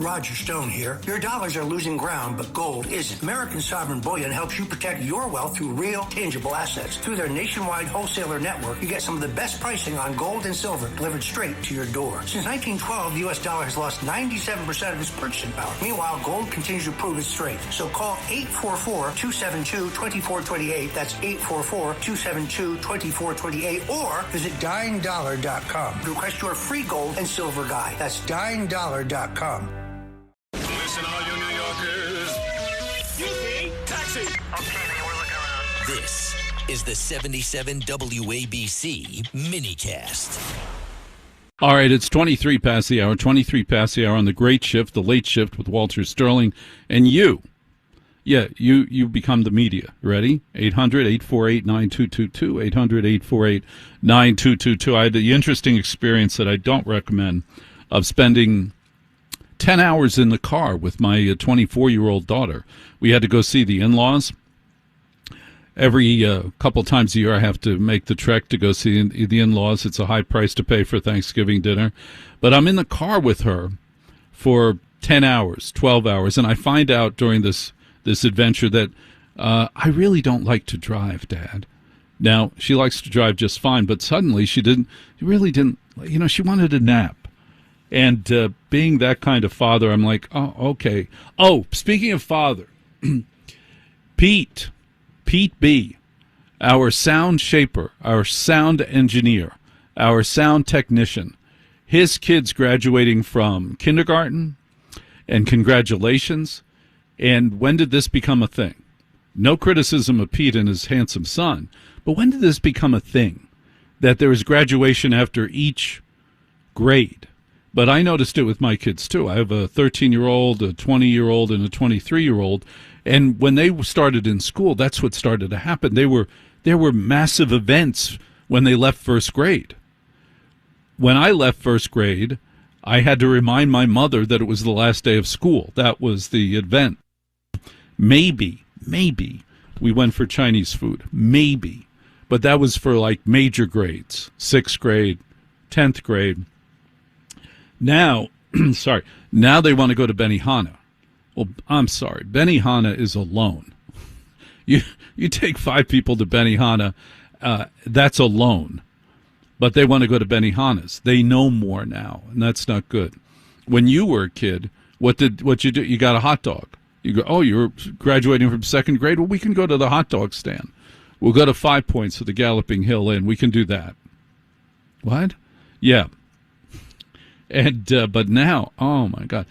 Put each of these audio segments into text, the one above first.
Roger Stone here. Your dollars are losing ground, but gold isn't. American Sovereign Bullion helps you protect your wealth through real, tangible assets. Through their nationwide wholesaler network, you get some of the best pricing on gold and silver delivered straight to your door. Since 1912, the U.S. dollar has lost 97% of its purchasing power. Meanwhile, gold continues to prove its strength. So call 844-272-2428. That's 844-272-2428. Or visit DyingDollar.com to request your free gold and silver guide. That's DyingDollar.com. Listen, all you New Yorkers. Excuse me, taxi. Okay, man, we're looking around. This is the 77 WABC minicast. All right, it's 23 past the hour on the great shift, the late shift with Walter Sterling. And you become the media. Ready? 800-848-9222, 800-848-9222. I had the interesting experience that I don't recommend of spending 10 hours in the car with my 24-year-old daughter. We had to go see the in-laws. Every couple times a year I have to make the trek to go see the in-laws. It's a high price to pay for Thanksgiving dinner. But I'm in the car with her for 10 hours, 12 hours, and I find out during this adventure that I really don't like to drive, Dad. Now, she likes to drive just fine, but suddenly she really didn't, she wanted a nap. And being that kind of father, I'm like, oh, okay. Oh, speaking of father, Pete B., our sound shaper, our sound engineer, our sound technician, his kid's graduating from kindergarten, and congratulations. And when did this become a thing? No criticism of Pete and his handsome son, but when did this become a thing, that there was graduation after each grade? But I noticed it with my kids, too. I have a 13-year-old, a 20-year-old, and a 23-year-old. And when they started in school, that's what started to happen. There were massive events when they left first grade. When I left first grade, I had to remind my mother that it was the last day of school. That was the event. Maybe we went for Chinese food. Maybe. But that was for, like, major grades, 6th grade, 10th grade. Now, now they want to go to Benihana. Well, I'm sorry, Benihana is a loan. You take 5 people to Benihana, that's a loan. But they want to go to Benihana's. They know more now, and that's not good. When you were a kid, what you do? You got a hot dog. You go, oh, you're graduating from 2nd grade? Well, we can go to the hot dog stand. We'll go to 5 Points to the Galloping Hill Inn. We can do that. What? Yeah. And but now, oh my God!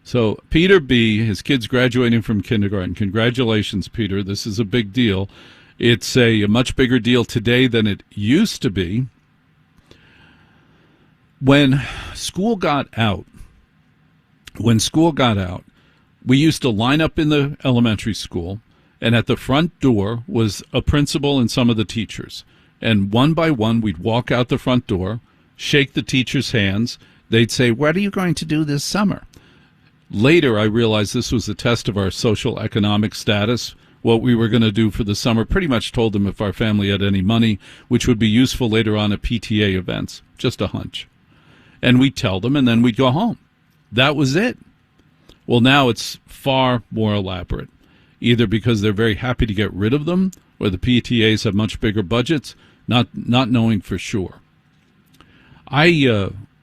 So Peter B., his kid's graduating from kindergarten. Congratulations, Peter! This is a big deal. It's a much bigger deal today than it used to be. When school got out, we used to line up in the elementary school, and at the front door was a principal and some of the teachers. And one by one, we'd walk out the front door, shake the teachers' hands. They'd say, what are you going to do this summer? Later, I realized this was a test of our social economic status, what we were going to do for the summer. Pretty much told them if our family had any money, which would be useful later on at PTA events. Just a hunch. And we'd tell them, and then we'd go home. That was it. Well, now it's far more elaborate, either because they're very happy to get rid of them, or the PTAs have much bigger budgets, not knowing for sure.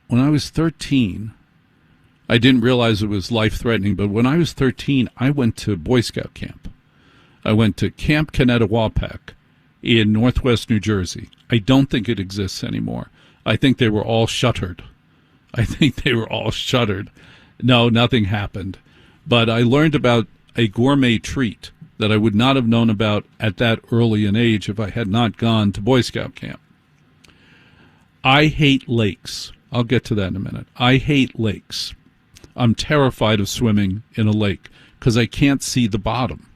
When I was 13, I didn't realize it was life-threatening, but when I was 13, I went to Boy Scout camp. I went to Camp Kennetowapak in northwest New Jersey. I don't think it exists anymore. I think they were all shuttered. No, nothing happened. But I learned about a gourmet treat that I would not have known about at that early an age if I had not gone to Boy Scout camp. I hate lakes. I'll get to that in a minute. I hate lakes. I'm terrified of swimming in a lake because I can't see the bottom.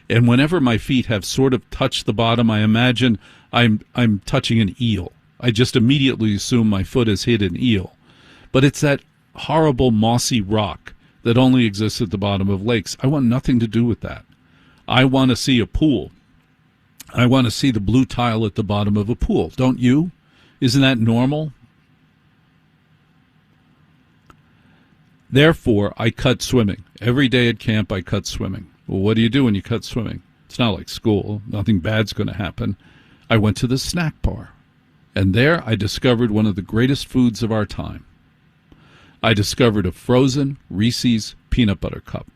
And whenever my feet have sort of touched the bottom, I imagine I'm touching an eel. I just immediately assume my foot has hit an eel. But it's that horrible mossy rock that only exists at the bottom of lakes. I want nothing to do with that. I want to see a pool. I want to see the blue tile at the bottom of a pool. Don't you? Isn't that normal? Therefore, I cut swimming. Every day at camp, I cut swimming. Well, what do you do when you cut swimming? It's not like school. Nothing bad's going to happen. I went to the snack bar, and there I discovered one of the greatest foods of our time. I discovered a frozen Reese's peanut butter cup.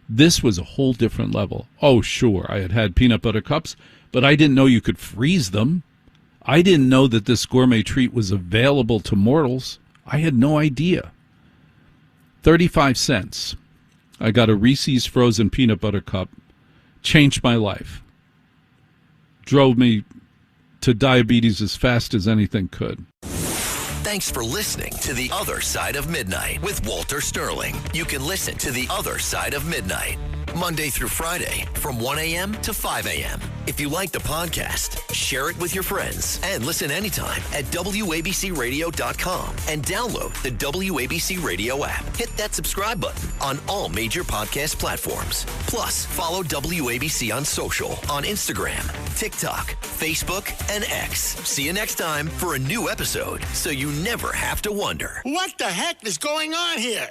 This was a whole different level. Oh, sure, I had had peanut butter cups, but I didn't know you could freeze them. I didn't know that this gourmet treat was available to mortals. I had no idea. 35 cents. I got a Reese's frozen peanut butter cup. Changed my life. Drove me to diabetes as fast as anything could. Thanks for listening to The Other Side of Midnight with Walter Sterling. You can listen to The Other Side of Midnight Monday through Friday from 1 a.m. to 5 a.m. If you like the podcast, share it with your friends and listen anytime at WABCRadio.com and download the WABC Radio app. Hit that subscribe button on all major podcast platforms. Plus, follow WABC on social on Instagram, TikTok, Facebook, and X. See you next time for a new episode so you never have to wonder. What the heck is going on here?